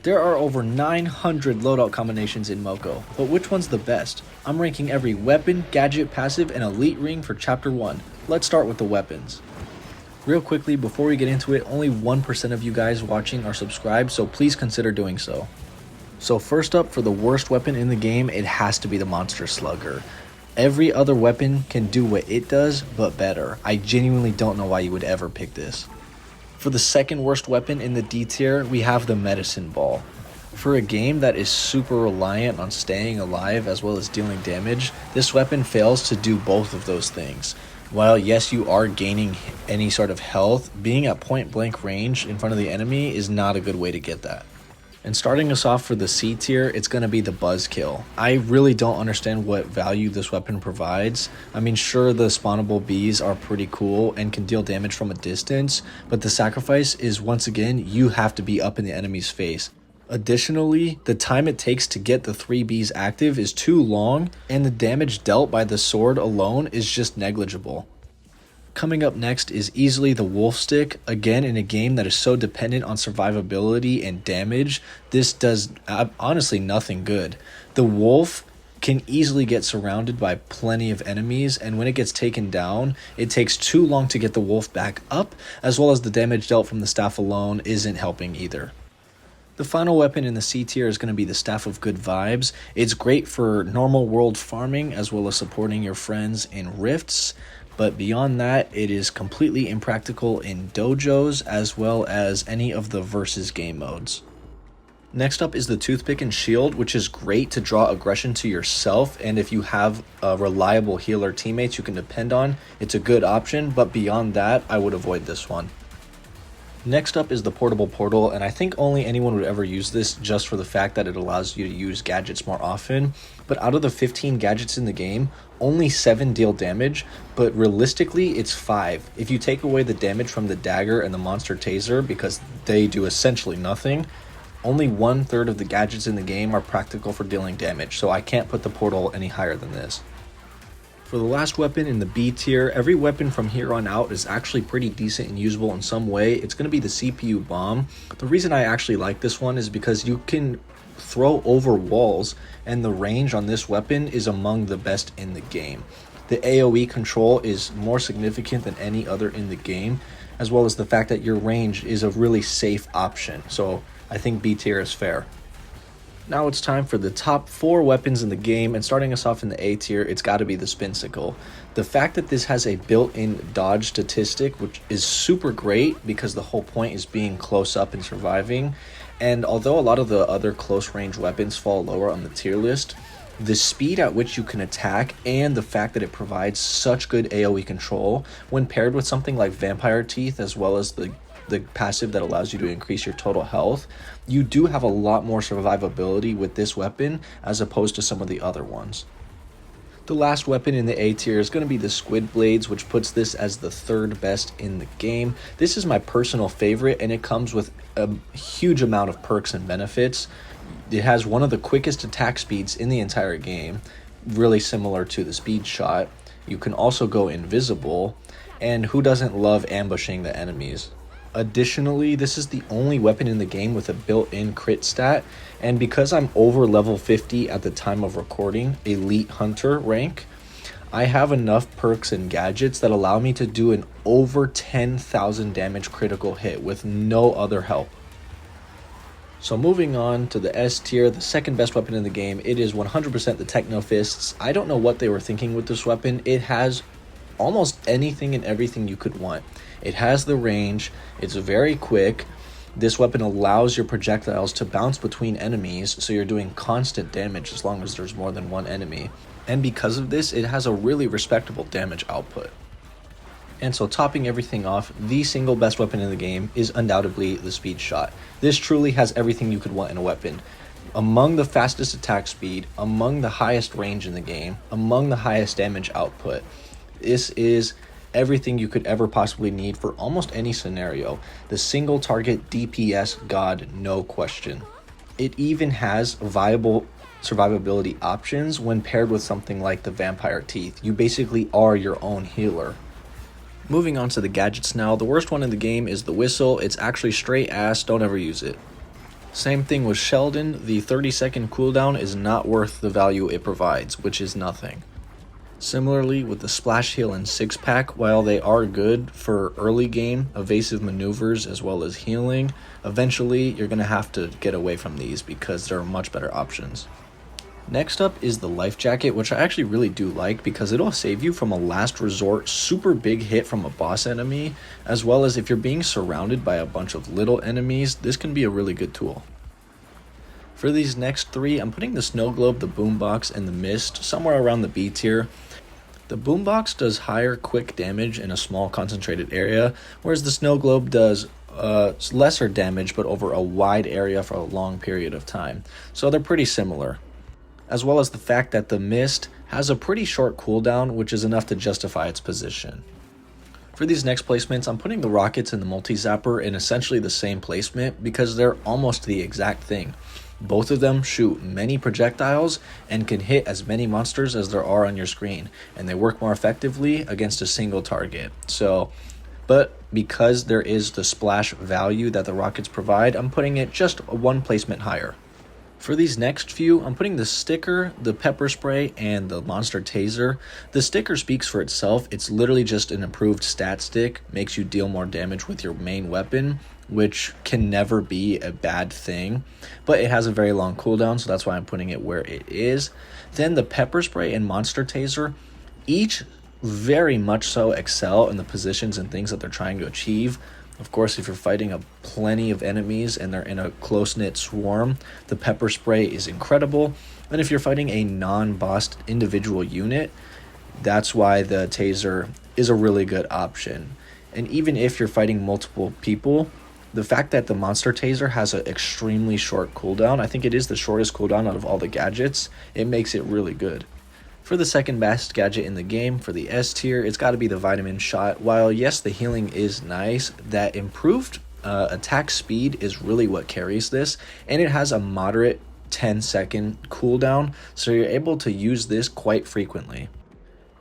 There are over 900 loadout combinations in Moco, but which one's the best? I'm ranking every weapon, gadget, passive, and elite ring for Chapter 1. Let's start with the weapons. Real quickly, before we get into it, only 1% of you guys watching are subscribed, so please consider doing so. So first up, for the worst weapon in the game, it has to be the Monster Slugger. Every other weapon can do what it does, but better. I genuinely don't know why you would ever pick this. For the second worst weapon in the D tier, we have the Medicine Ball. For a game that is super reliant on staying alive as well as dealing damage, this weapon fails to do both of those things. While yes, you are gaining any sort of health, being at point blank range in front of the enemy is not a good way to get that. And starting us off for the C tier, it's going to be the Buzzkill. I really don't understand what value this weapon provides. I mean, sure, the spawnable bees are pretty cool and can deal damage from a distance, but the sacrifice is, once again, you have to be up in the enemy's face. Additionally, the time it takes to get the 3 bees active is too long, and the damage dealt by the sword alone is just negligible. Coming up next is easily the Wolf Stick. Again, in a game that is so dependent on survivability and damage, this does honestly nothing good. The Wolf can easily get surrounded by plenty of enemies, and when it gets taken down, it takes too long to get the Wolf back up, as well as the damage dealt from the staff alone isn't helping either. The final weapon in the C tier is going to be the Staff of Good Vibes. It's great for normal world farming as well as supporting your friends in rifts. But beyond that, it is completely impractical in dojos as well as any of the versus game modes. Next up is the Toothpick and Shield, which is great to draw aggression to yourself, and if you have reliable healer teammates you can depend on, it's a good option, but beyond that, I would avoid this one. Next up is the Portable Portal, and I think only anyone would ever use this just for the fact that it allows you to use gadgets more often. But out of the 15 gadgets in the game, only 7 deal damage, but realistically it's 5. If you take away the damage from the dagger and the monster taser, because they do essentially nothing, only 1/3 of the gadgets in the game are practical for dealing damage, so I can't put the portal any higher than this. For the last weapon in the B tier, every weapon from here on out is actually pretty decent and usable in some way. It's going to be the CPU Bomb. The reason I actually like this one is because you can throw over walls, and the range on this weapon is among the best in the game. The AoE control is more significant than any other in the game, as well as the fact that your range is a really safe option. So I think B tier is fair. Now it's time for the top 4 weapons in the game, and starting us off in the A tier, it's got to be the Spinsicle. The fact that this has a built-in dodge statistic, which is super great because the whole point is being close up and surviving, and although a lot of the other close range weapons fall lower on the tier list, the speed at which you can attack and the fact that it provides such good AoE control when paired with something like Vampire Teeth as well as the passive that allows you to increase your total health, you do have a lot more survivability with this weapon as opposed to some of the other ones. The last weapon in the A tier is going to be the Squid Blades, which puts this as the 3rd best in the game. This is my personal favorite, and it comes with a huge amount of perks and benefits. It has one of the quickest attack speeds in the entire game, really similar to the Speed Shot. You can also go invisible, and who doesn't love ambushing the enemies? Additionally, this is the only weapon in the game with a built-in crit stat, and because I'm over level 50 at the time of recording, Elite Hunter rank, I have enough perks and gadgets that allow me to do an over 10,000 damage critical hit with no other help. So moving on to the S tier, the second best weapon in the game, it is 100% the Techno Fists. I don't know what they were thinking with this weapon. It has almost anything and everything you could want. It has the range, it's very quick. This weapon allows your projectiles to bounce between enemies, so you're doing constant damage as long as there's more than one enemy. And because of this, it has a really respectable damage output. And so topping everything off, the single best weapon in the game is undoubtedly the Speed Shot. This truly has everything you could want in a weapon. Among the fastest attack speed, among the highest range in the game, among the highest damage output. This is everything you could ever possibly need for almost any scenario. The single target DPS god, no question. It even has viable survivability options when paired with something like the Vampire Teeth. You basically are your own healer. Moving on to the gadgets now, the worst one in the game is the Whistle. It's actually straight ass, don't ever use it. Same thing with Sheldon, the 30-second cooldown is not worth the value it provides, which is nothing. Similarly with the Splash Heal and 6-pack, while they are good for early game, evasive maneuvers as well as healing, eventually you're going to have to get away from these because there are much better options. Next up is the Life Jacket, which I actually really do like because it'll save you from a last resort super big hit from a boss enemy, as well as if you're being surrounded by a bunch of little enemies, this can be a really good tool. For these next three, I'm putting the Snow Globe, the Boombox, and the Mist somewhere around the B tier. The Boombox does higher quick damage in a small concentrated area, whereas the Snow Globe does lesser damage but over a wide area for a long period of time, so they're pretty similar. As well as the fact that the Mist has a pretty short cooldown, which is enough to justify its position. For these next placements, I'm putting the Rockets and the Multi-Zapper in essentially the same placement because they're almost the exact thing. Both of them shoot many projectiles and can hit as many monsters as there are on your screen, and they work more effectively against a single target. But because there is the splash value that the Rockets provide, I'm putting it just one placement higher. For these next few, I'm putting the Sticker, the Pepper Spray, and the Monster Taser. The Sticker speaks for itself. It's literally just an improved stat stick, makes you deal more damage with your main weapon, which can never be a bad thing, but it has a very long cooldown, so that's why I'm putting it where it is. Then the Pepper Spray and Monster Taser, each very much so excel in the positions and things that they're trying to achieve. Of course, if you're fighting plenty of enemies and they're in a close-knit swarm, the Pepper Spray is incredible. And if you're fighting a non-boss individual unit, that's why the Taser is a really good option. And even if you're fighting multiple people, the fact that the Monster Taser has an extremely short cooldown, I think it is the shortest cooldown out of all the gadgets, it makes it really good. For the second best gadget in the game, for the S tier, it's got to be the Vitamin Shot. While yes, the healing is nice, that improved attack speed is really what carries this, and it has a moderate 10-second cooldown, so you're able to use this quite frequently.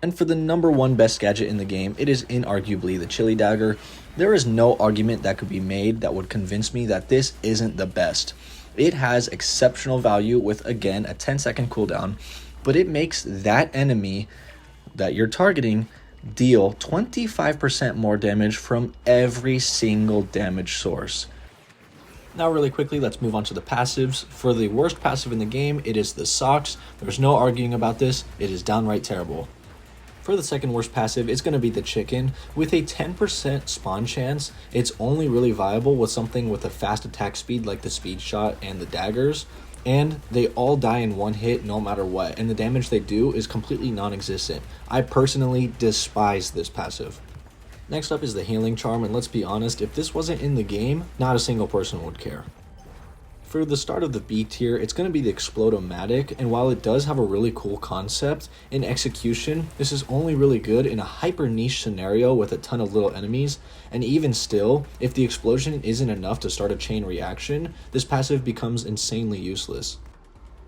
And for the number one best gadget in the game, it is inarguably the Chili Dagger. There is no argument that could be made that would convince me that this isn't the best. It has exceptional value with, again, a 10-second cooldown, but it makes that enemy that you're targeting deal 25% more damage from every single damage source. Now really quickly, let's move on to the passives. For the worst passive in the game, it is the Socks. There's no arguing about this, it is downright terrible. For the second worst passive, it's going to be the Chicken. With a 10% spawn chance, it's only really viable with something with a fast attack speed like the Speed Shot and the Daggers. And they all die in one hit no matter what, and the damage they do is completely non-existent. I personally despise this passive. Next up is the Healing Charm, and let's be honest, if this wasn't in the game, not a single person would care. For the start of the B tier, it's going to be the Explodomatic, and while it does have a really cool concept, in execution, this is only really good in a hyper niche scenario with a ton of little enemies, and even still, if the explosion isn't enough to start a chain reaction, this passive becomes insanely useless.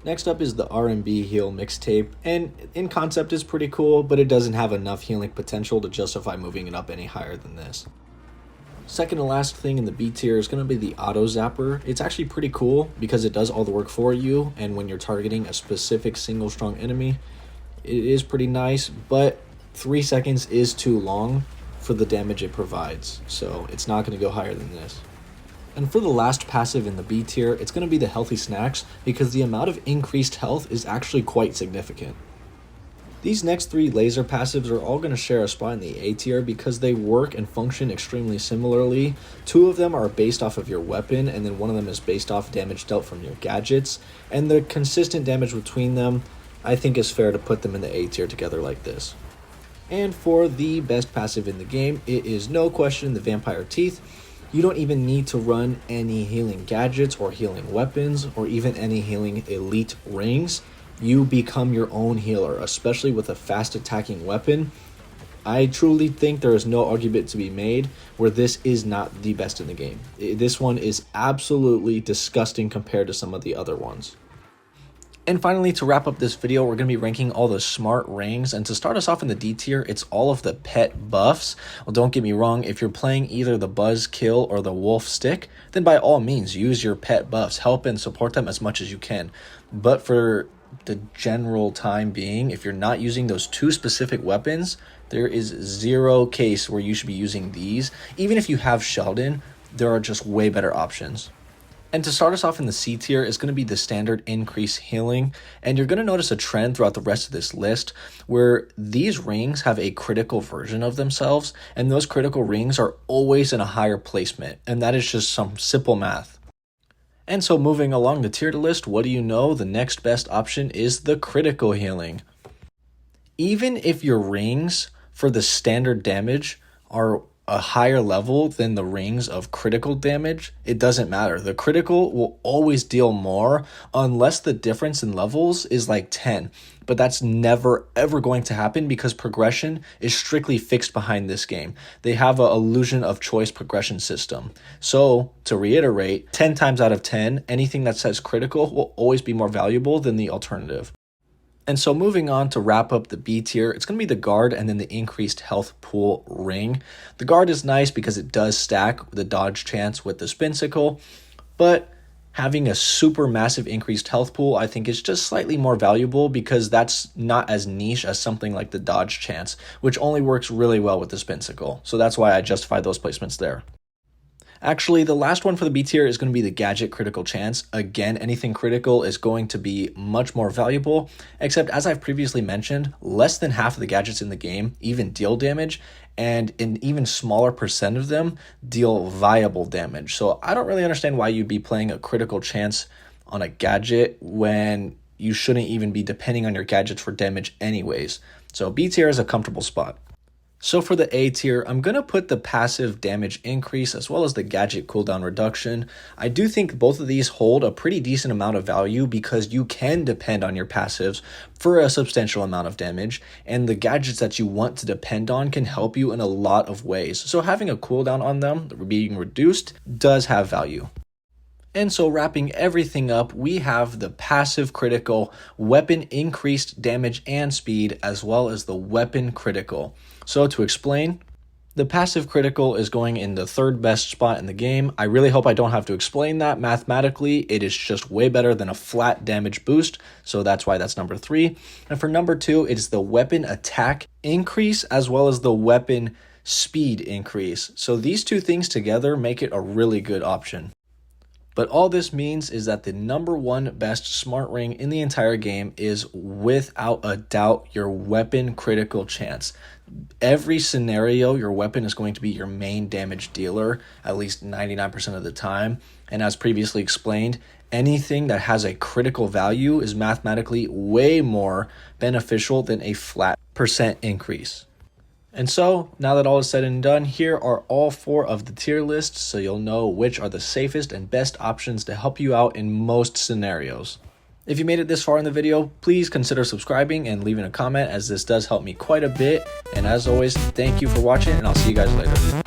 Next up is the R&B Heal Mixtape, and in concept is pretty cool, but it doesn't have enough healing potential to justify moving it up any higher than this. Second to last thing in the B tier is going to be the Auto Zapper. It's actually pretty cool because it does all the work for you, and when you're targeting a specific single strong enemy, it is pretty nice, but 3 seconds is too long for the damage it provides, so it's not going to go higher than this. And for the last passive in the B tier, it's going to be the Healthy Snacks because the amount of increased health is actually quite significant. These next three laser passives are all going to share a spot in the A tier because they work and function extremely similarly. 2 of them are based off of your weapon, and then 1 of them is based off damage dealt from your gadgets. And the consistent damage between them, I think is fair to put them in the A tier together like this. And for the best passive in the game, it is no question the Vampire Teeth. You don't even need to run any healing gadgets or healing weapons or even any healing elite rings. You become your own healer, especially with a fast attacking weapon. I truly think there is no argument to be made where this is not the best in the game. This one is absolutely disgusting compared to some of the other ones. And finally, to wrap up this video, we're going to be ranking all the smart rings. And to start us off in the D tier, it's all of the pet buffs. Well, don't get me wrong, if you're playing either the Buzz Kill or the Wolf Stick, then by all means, use your pet buffs. Help and support them as much as you can. But for the general time being, if you're not using those two specific weapons, there is zero case where you should be using these. Even if you have Sheldon, there are just way better options. And to start us off in the C tier is going to be the standard increase healing. And you're going to notice a trend throughout the rest of this list where these rings have a critical version of themselves. And those critical rings are always in a higher placement. And that is just some simple math. And so moving along the tier list, what do you know? The next best option is the critical healing. Even if your rings for the standard damage are a higher level than the rings of critical damage, it doesn't matter. The critical will always deal more unless the difference in levels is like 10. But that's never ever going to happen because progression is strictly fixed behind this game. They have an illusion of choice progression system. So to reiterate, 10 times out of 10, anything that says critical will always be more valuable than the alternative. And so moving on to wrap up the B tier, it's going to be the guard and then the increased health pool ring. The guard is nice because it does stack the dodge chance with the spinsicle, but having a super massive increased health pool I think is just slightly more valuable because that's not as niche as something like the dodge chance, which only works really well with the spinsicle. So that's why I justify those placements there. Actually, the last one for the B tier is going to be the Gadget critical chance. Again, anything critical is going to be much more valuable, except as I've previously mentioned, less than half of the gadgets in the game even deal damage, and an even smaller percent of them deal viable damage. So I don't really understand why you'd be playing a critical chance on a gadget when you shouldn't even be depending on your gadgets for damage anyways. So B tier is a comfortable spot. So for the A tier, I'm going to put the passive damage increase as well as the gadget cooldown reduction. I do think both of these hold a pretty decent amount of value because you can depend on your passives for a substantial amount of damage, and the gadgets that you want to depend on can help you in a lot of ways. So having a cooldown on them being reduced does have value. And so wrapping everything up, we have the passive critical, weapon increased damage and speed, as well as the weapon critical. So to explain, the passive critical is going in the third best spot in the game. I really hope I don't have to explain that. Mathematically, it is just way better than a flat damage boost. So that's why that's number 3. And for number 2, it's the weapon attack increase as well as the weapon speed increase. So these two things together make it a really good option. But all this means is that the number 1 best smart ring in the entire game is without a doubt your weapon critical chance. Every scenario, your weapon is going to be your main damage dealer, at least 99% of the time. And as previously explained, anything that has a critical value is mathematically way more beneficial than a flat percent increase. And so, now that all is said and done, here are all 4 of the tier lists, so you'll know which are the safest and best options to help you out in most scenarios. If you made it this far in the video, please consider subscribing and leaving a comment, as this does help me quite a bit. And as always, thank you for watching, and I'll see you guys later.